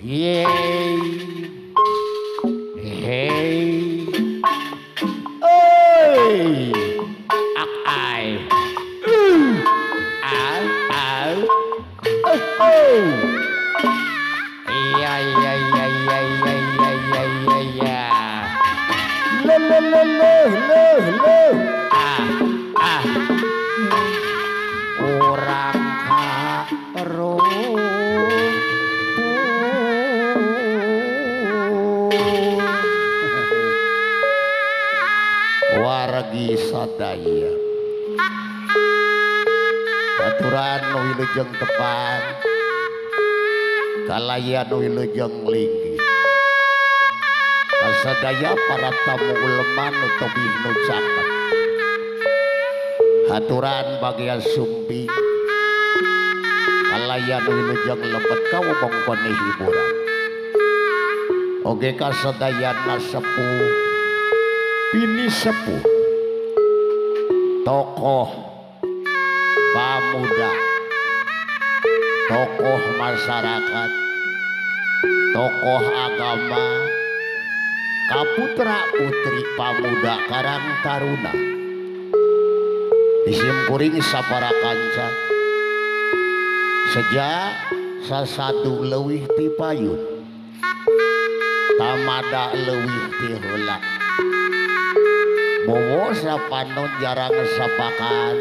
Yeay. Hey. Oi. Ak ai. Au au. Oh oh. Iya iya iya iya iya iya iya iya iya. Le. Ah. Orang karo wargi sadaya aturan wilujeng tepan kalayan wilujeng linggi kasadaya para tamu uleman utawi nucaken aturan bagian sumbi kalayan wilujeng lebet kawomongkone hiburan oge kasadayana sepuh bini sepuh tokoh pemuda tokoh masyarakat tokoh agama kaputra putri pemuda karang taruna disimkuring sapara kanca sejak sasadu leuwih ti payun tamada leuwih ti heula bowo sapanon jarang sapakan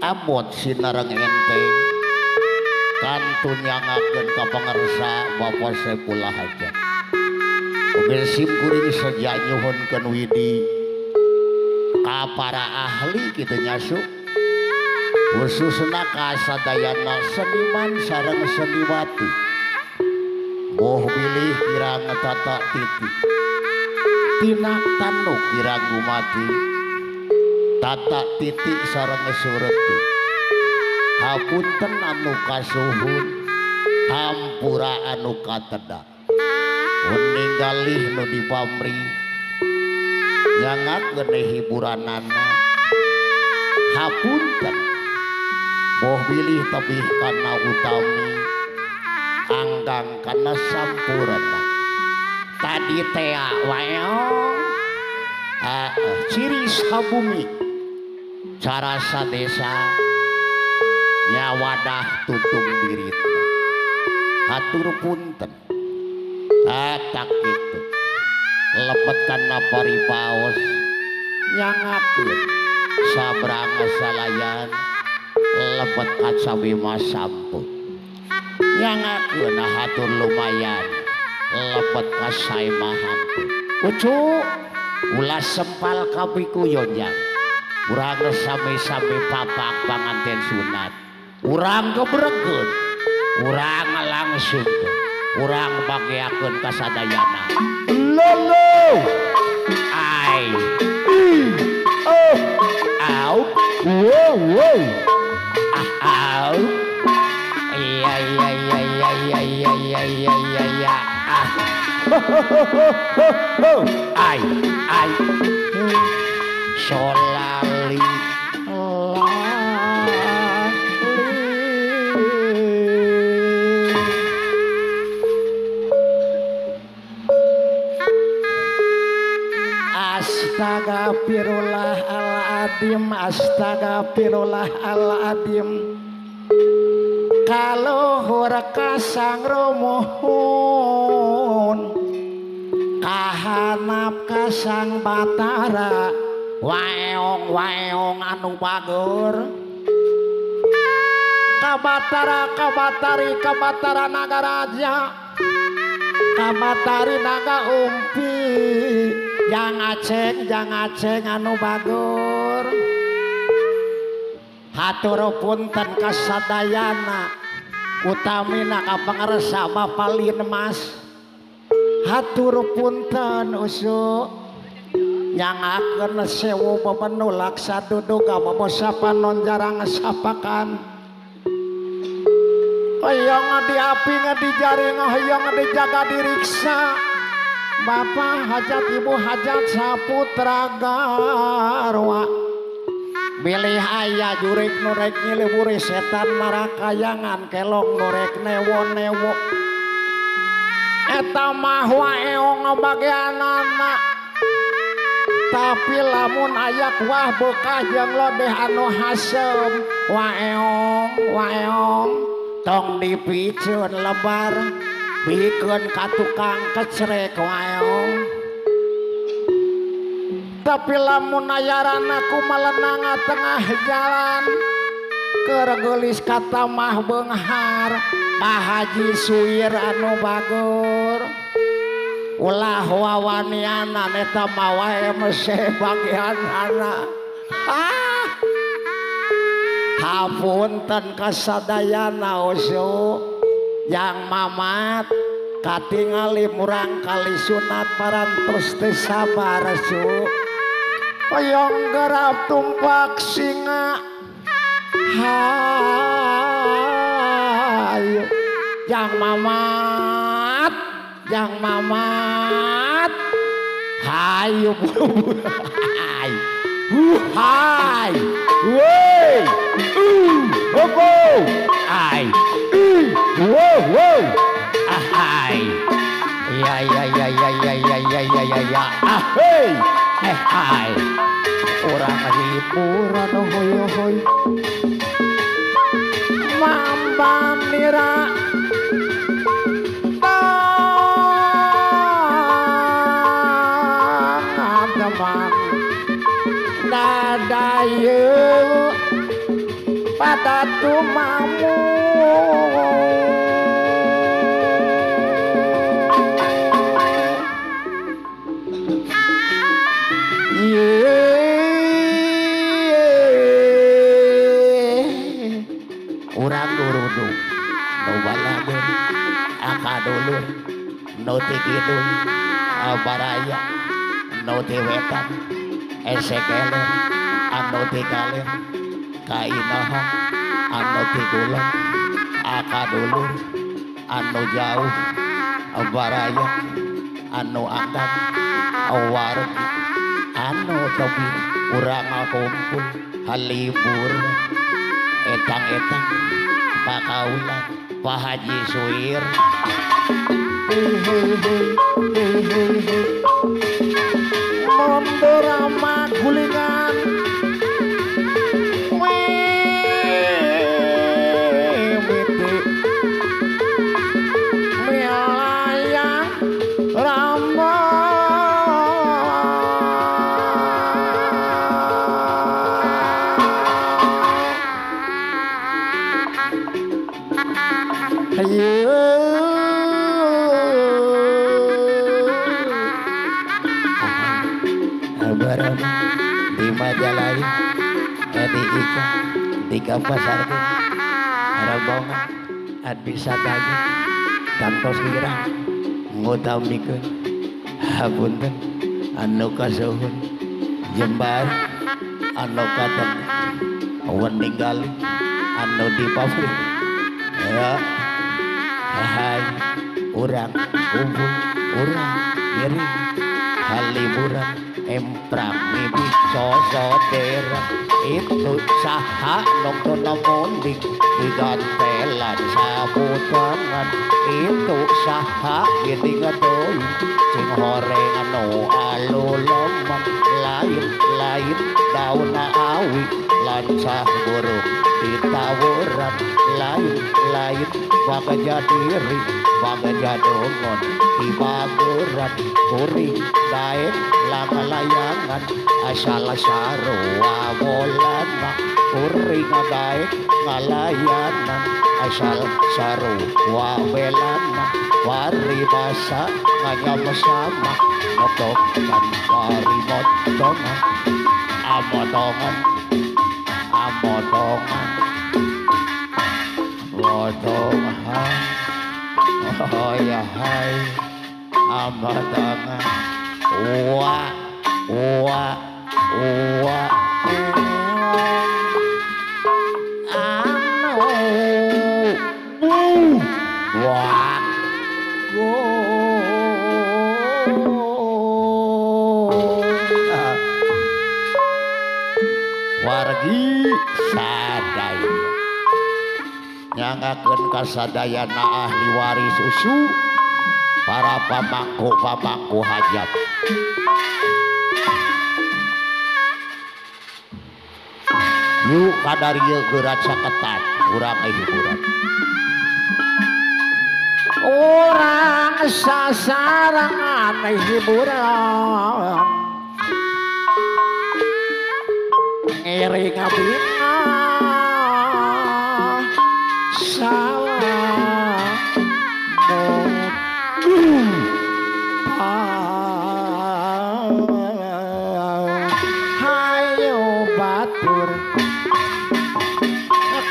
amot sinareng enteng kantun nyangakeun ka pangarsa Bapak Saifullah Hajat oge simkuring sejak nyuhunkeun widi ka para ahli kitu nyasu khususna ka sadayana seniman sareng seniwati boh bilih kirang tata titi tina tanu kirang gumati tata titik sareng sureti hapunten anu kasuhun hampura anu katedha ninggalih nu dipamri nyangakeun hiburanana hapunten boh bilih tebih kana utami anggang kana sampurna tadi tea waeong ciri sabumi cara sadesa nyawadah tutung biritna hatur punten tak gitu lebet kana paripaos nyangakeun sabrang salayan lebet kacawi masampun nyangakeun hatur lumayan lebet kasai mahantu ucu ulah sempal kapikuyon jang urang sami-sami papak panganten sunat urang gebregeun urang langsung urang bagiakeun kasadayana lolo ai oh au wow au iya ai solali astagfirullahaladzim kaluhur kasang rumuhun kahanap kasang batara waeong anu bagur kabatara naga raja kabatari naga umpi jang aceng anu bagur hatur punten kasadayana utamina ka pangarsa Bapalin Mas hatur punten usuk nyangakeun sewu bebenulak saduduga babosapan non jarang sapakan hoyong diapi ngadijaring hoyong dijaga diriksa Bapak hajat ibu hajat saputra garwa milih aya jurik nurek nyiliburi setan marakayangan kelong nurek newo-newo eta mah waeong bagianana tapi lamun ayak wah bekah jeung lodeh anu hasem waeong tong dipikeun lebar bikeun ka tukang kecrek waeong tapi lamun ayarana kumalenang tengah jalan keur geulis kata mah beunghar Pak Haji Suwir anu bagur ulah wawaniana eta mah wae meseh bagianana hapunten kasadayana oso yang mamat katingali murang kali sunat parantos teu sabar su hoyong gerap tumpak singa hayu jang mamat hayu buru-buru hai woi opo ai wow hai ya ahai hai orang hiburan hoy mambam nira teman dadayu pada tumamu urang durudu nu balageun akadulur nu ti kidul baraya nu ti wetan esekeler anu ti kaler kainaha anu ti kulon akadulur anu jauh baraya anu angkat warung anu tobi urang kumpul halibur etang-etang pakaulan Pak Haji Suwir mundur ama gulingan miti milayang rambut barang di Majalaya di Ika di Pasar Rombongan adi sadaya kantos kirang ngutamikeun hapunten anu kasuhun jembar anu katen weninggali anu di pabrik ya hai urang kumpul urang ngiring haliburan emprak mimpi sosodera itu saha nongton namondik digantelan sabutangan itu saha gini ngedoy cing horeng anu alulomang lain daun awi lansah buruk ditawuran lain bagaja diri bagaja dongon dibaguran kuring daek langalayangan asal sarua bolana kuring daek ngalayanan asal sarua belana wari basa nganyam sama notok dan wari motongan amotongan oh ya hai amotongan wa wargi sadaya nyangakeun kasadayana ahli waris susu para pamangku hajat. Yuk kadarieu geura caketan urang hiburan. Urang sasarangan hiburan ngiring abina salah hayo batur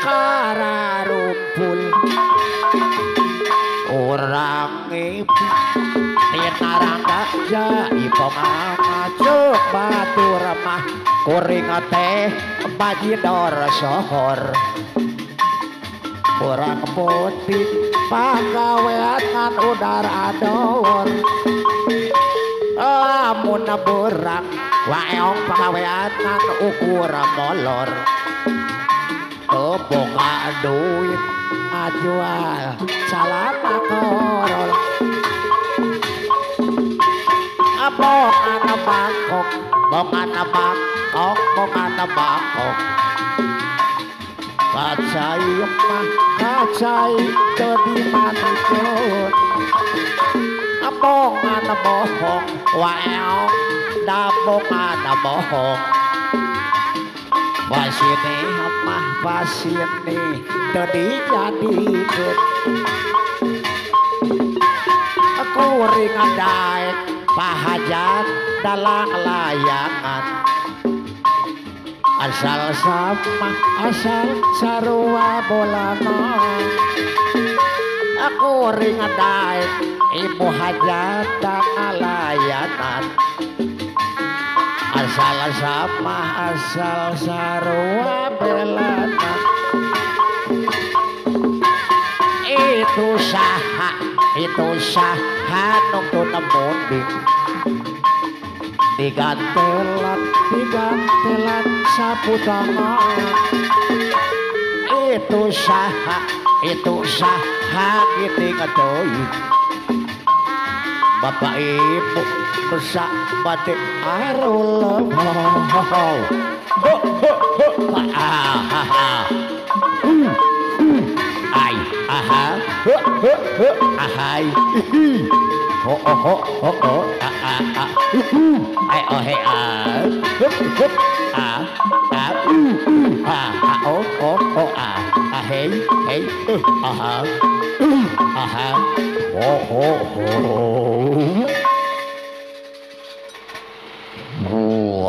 kararumpul orang ibu tinarangga jaipong ngacuk batur mah kuring teh bajidor sohor orang putih pagawean ngan udara ador amun berang waeong pagawean ngan ukur molor boga duit ngajual salana korol bongan bangkok kacai mah kacai jadi manipun bongan bohong waeong da bongan bohong pasini mah pasini jadi jadikeun aku ringan daek pahajat dalang layangan asal sama asal sarua bolana aku ringan daek ibu hajat dalang layanan asal sama asal sarua belana itu saha nunggu nemunding digantelan sapu tangan itu saha gini ngedoy bapak ibu besak batik arul ahai ho ai oh hey hey ho